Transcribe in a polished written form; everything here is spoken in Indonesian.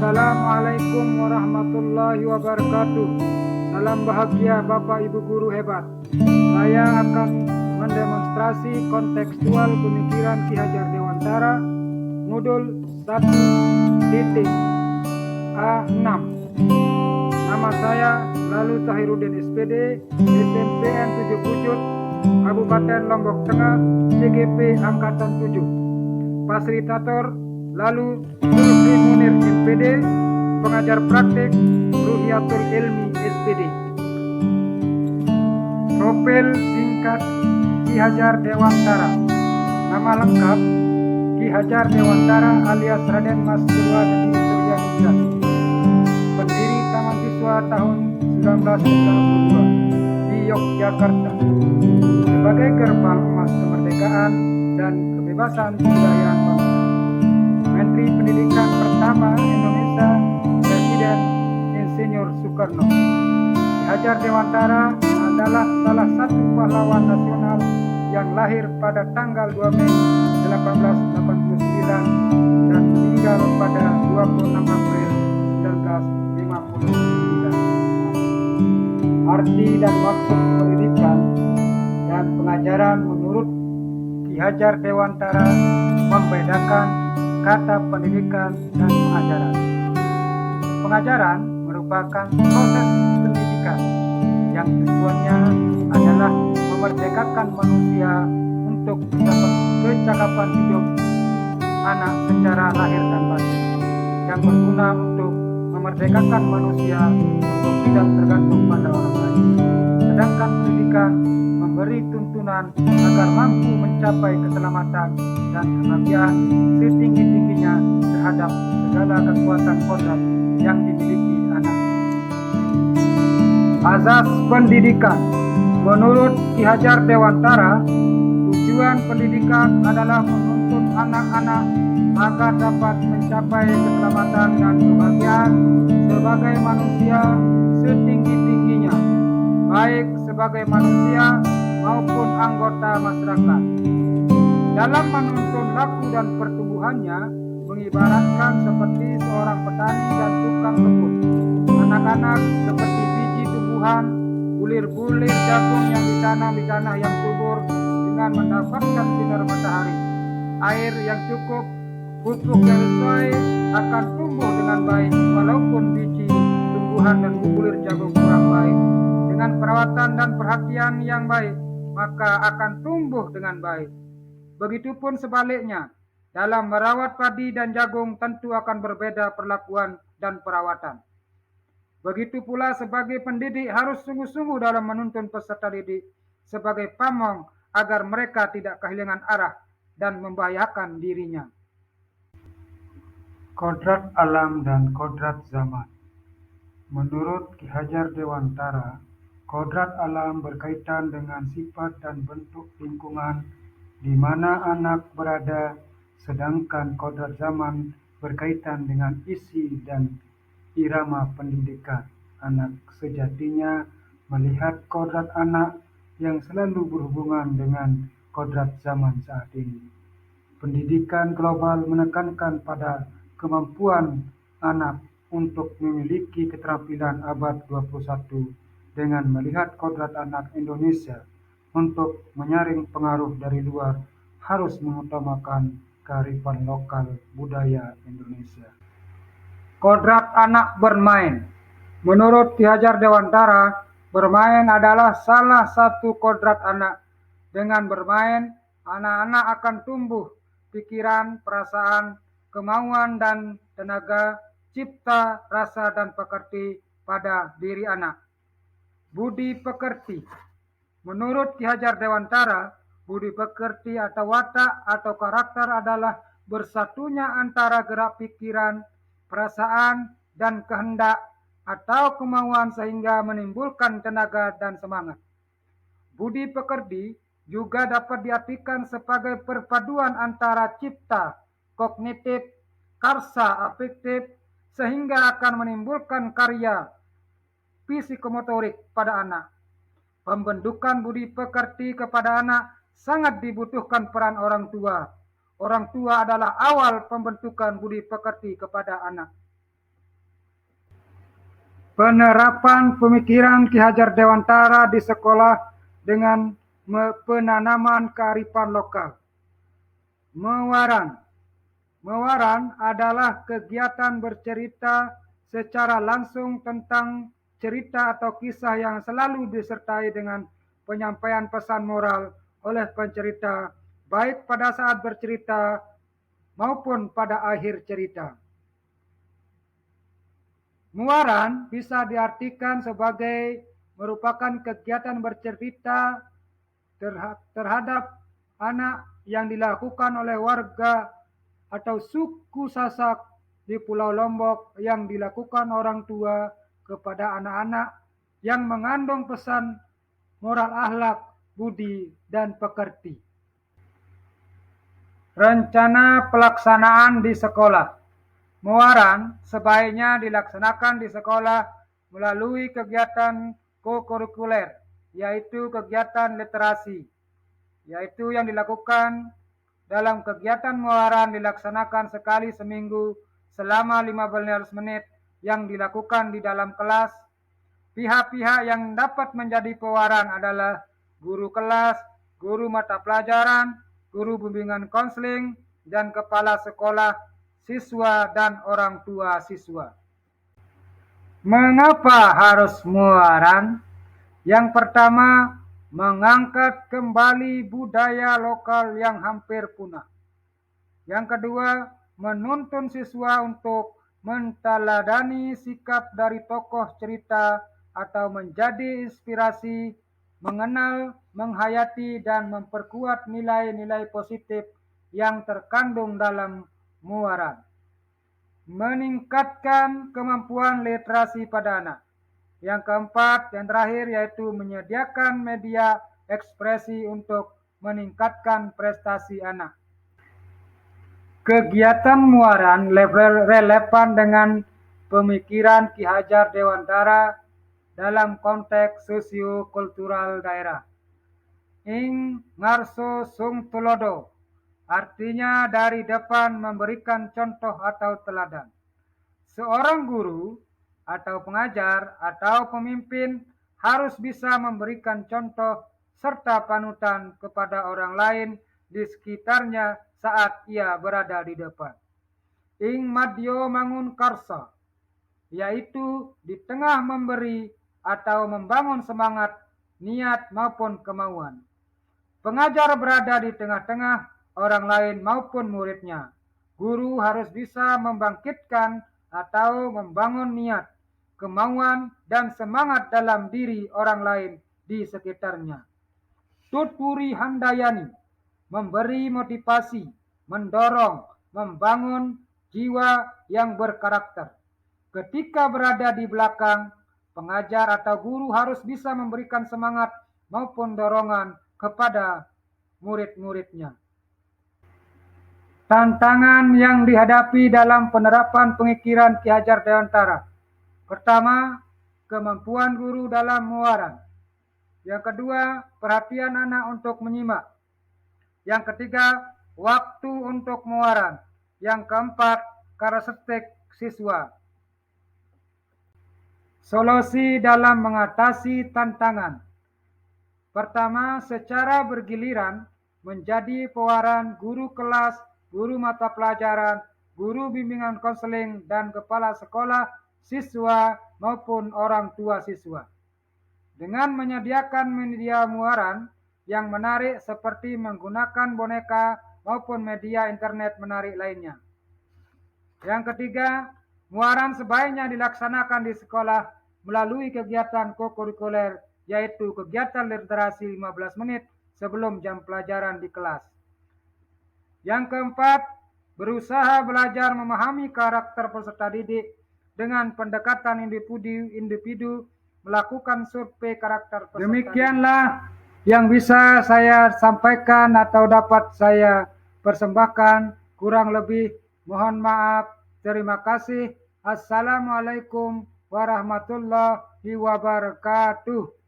Assalamualaikum warahmatullahi wabarakatuh. Salam bahagia Bapak Ibu Guru hebat. Saya akan mendemonstrasi kontekstual pemikiran Ki Hajar Dewantara modul 1.A6. Nama saya Lalu Tahirudin SPD, SMPN 7 Pucuk, Kabupaten Lombok Tengah, CGP Angkatan 7. Fasilitator Lalu Sulfi Munir MPD, pengajar praktik Ruhiyatul Ilmi SPD. Profil singkat Ki Hajar Dewantara. Nama lengkap Ki Hajar Dewantara alias Raden Mas Purwadadi Suryaningrat. Pendiri Taman Siswa tahun 1992 di Yogyakarta. Sebagai gerbang emas kemerdekaan dan kebebasan kebudayaan bangsa. Menteri Pendidikan pertama Indonesia, Presiden Insinyur Soekarno. Ki Hajar Dewantara adalah salah satu pahlawan nasional yang lahir pada tanggal 2 Mei 1889 dan meninggal pada 26 April 1959. Arti dan maksud pendidikan dan pengajaran menurut Ki Hajar Dewantara membedakan kata pendidikan dan pengajaran. Pengajaran merupakan proses pendidikan yang tujuannya adalah memerdekakan manusia untuk kecakapan hidup anak secara lahir dan batin, yang berguna untuk memerdekakan manusia untuk tidak tergantung pada orang lain. Sedangkan pendidikan memberi tuntunan agar mampu mencapai keselamatan dan kebahagiaan setinggi-tingginya terhadap segala kekuatan kodrat yang dimiliki anak. Azas pendidikan. Menurut Ki Hajar Dewantara, tujuan pendidikan adalah menuntun anak-anak agar dapat mencapai keselamatan dan kebahagiaan sebagai manusia setinggi-tingginya, baik sebagai manusia maupun anggota masyarakat. Dalam menuntun laku dan pertumbuhannya, mengibaratkan seperti seorang petani dan tukang kebun. Anak-anak seperti biji tumbuhan, bulir-bulir jagung yang ditanam di tanah yang subur dengan mendapatkan sinar matahari, air yang cukup, pupuk yang sesuai akan tumbuh dengan baik. Walaupun biji tumbuhan dan bulir jagung kurang baik, dengan perawatan dan perhatian yang baik, maka akan tumbuh dengan baik. Begitupun sebaliknya, dalam merawat padi dan jagung tentu akan berbeda perlakuan dan perawatan. Begitu pula sebagai pendidik harus sungguh-sungguh dalam menuntun peserta didik sebagai pamong agar mereka tidak kehilangan arah dan membahayakan dirinya. Kodrat alam dan kodrat zaman. Menurut Ki Hajar Dewantara, kodrat alam berkaitan dengan sifat dan bentuk lingkungan di mana anak berada, sedangkan kodrat zaman berkaitan dengan isi dan irama pendidikan. Anak sejatinya melihat kodrat anak yang selalu berhubungan dengan kodrat zaman saat ini. Pendidikan global menekankan pada kemampuan anak untuk memiliki keterampilan abad 21 dengan melihat kodrat anak Indonesia untuk menyaring pengaruh dari luar harus mengutamakan kearifan lokal budaya Indonesia. Kodrat anak bermain. Menurut Ki Hajar Dewantara, bermain adalah salah satu kodrat anak. Dengan bermain, anak-anak akan tumbuh pikiran, perasaan, kemauan dan tenaga, cipta, rasa dan pekerti pada diri anak. Budi pekerti. Menurut Ki Hajar Dewantara, budi pekerti atau watak atau karakter adalah bersatunya antara gerak pikiran, perasaan, dan kehendak atau kemauan sehingga menimbulkan tenaga dan semangat. Budi pekerti juga dapat diartikan sebagai perpaduan antara cipta, kognitif, karsa, afektif, sehingga akan menimbulkan karya psikomotorik pada anak. Pembentukan budi pekerti kepada anak sangat dibutuhkan peran orang tua. Orang tua adalah awal pembentukan budi pekerti kepada anak. Penerapan pemikiran Ki Hajar Dewantara di sekolah dengan penanaman kearifan lokal. Mewaran. Mewaran adalah kegiatan bercerita secara langsung tentang cerita atau kisah yang selalu disertai dengan penyampaian pesan moral oleh pencerita, baik pada saat bercerita maupun pada akhir cerita. Mewaran bisa diartikan sebagai merupakan kegiatan bercerita terhadap anak yang dilakukan oleh warga atau suku Sasak di Pulau Lombok yang dilakukan orang tua kepada anak-anak yang mengandung pesan moral akhlak, budi, dan pekerti. Rencana pelaksanaan di sekolah. Mewaran sebaiknya dilaksanakan di sekolah melalui kegiatan kokurikuler, yaitu kegiatan literasi, yaitu yang dilakukan dalam kegiatan mewaran dilaksanakan sekali seminggu selama 15 menit yang dilakukan di dalam kelas. Pihak-pihak yang dapat menjadi pewaran adalah guru kelas, guru mata pelajaran, guru bimbingan konseling, dan kepala sekolah, siswa, dan orang tua siswa. Mengapa harus mewaran? Yang pertama, mengangkat kembali budaya lokal yang hampir punah. Yang kedua, menuntun siswa untuk menteladani sikap dari tokoh cerita atau menjadi inspirasi, mengenal, menghayati, dan memperkuat nilai-nilai positif yang terkandung dalam mewaran. Meningkatkan kemampuan literasi pada anak. Yang keempat, yang terakhir, yaitu menyediakan media ekspresi untuk meningkatkan prestasi anak. Kegiatan mewaran relevan dengan pemikiran Ki Hajar Dewantara dalam konteks sosio-kultural daerah. Ing ngarso sung tulodo, artinya dari depan memberikan contoh atau teladan. Seorang guru atau pengajar atau pemimpin harus bisa memberikan contoh serta panutan kepada orang lain di sekitarnya saat ia berada di depan. Ing madyo mangun karsa, yaitu di tengah memberi atau membangun semangat, niat maupun kemauan. Pengajar berada di tengah-tengah orang lain maupun muridnya. Guru harus bisa membangkitkan atau membangun niat, kemauan, dan semangat dalam diri orang lain di sekitarnya. Tuturi handayani, memberi motivasi, mendorong, membangun jiwa yang berkarakter. Ketika berada di belakang, pengajar atau guru harus bisa memberikan semangat maupun dorongan kepada murid-muridnya. Tantangan yang dihadapi dalam penerapan pemikiran Ki Hajar Dewantara. Pertama, kemampuan guru dalam mewaran. Yang kedua, perhatian anak untuk menyimak. Yang ketiga, waktu untuk mewaran. Yang keempat, karakteristik siswa. Solusi dalam mengatasi tantangan. Pertama, secara bergiliran menjadi pewaran guru kelas, guru mata pelajaran, guru bimbingan konseling, dan kepala sekolah, siswa, maupun orang tua siswa. Dengan menyediakan media mewaran yang menarik seperti menggunakan boneka maupun media internet menarik lainnya. Yang ketiga, mewaran sebaiknya dilaksanakan di sekolah melalui kegiatan kokurikuler, yaitu kegiatan literasi 15 menit sebelum jam pelajaran di kelas. Yang keempat, berusaha belajar memahami karakter peserta didik dengan pendekatan individu melakukan survei karakter peserta. Demikianlah yang bisa saya sampaikan atau dapat saya persembahkan. Kurang lebih mohon maaf. Terima kasih. Assalamualaikum warahmatullahi wabarakatuh.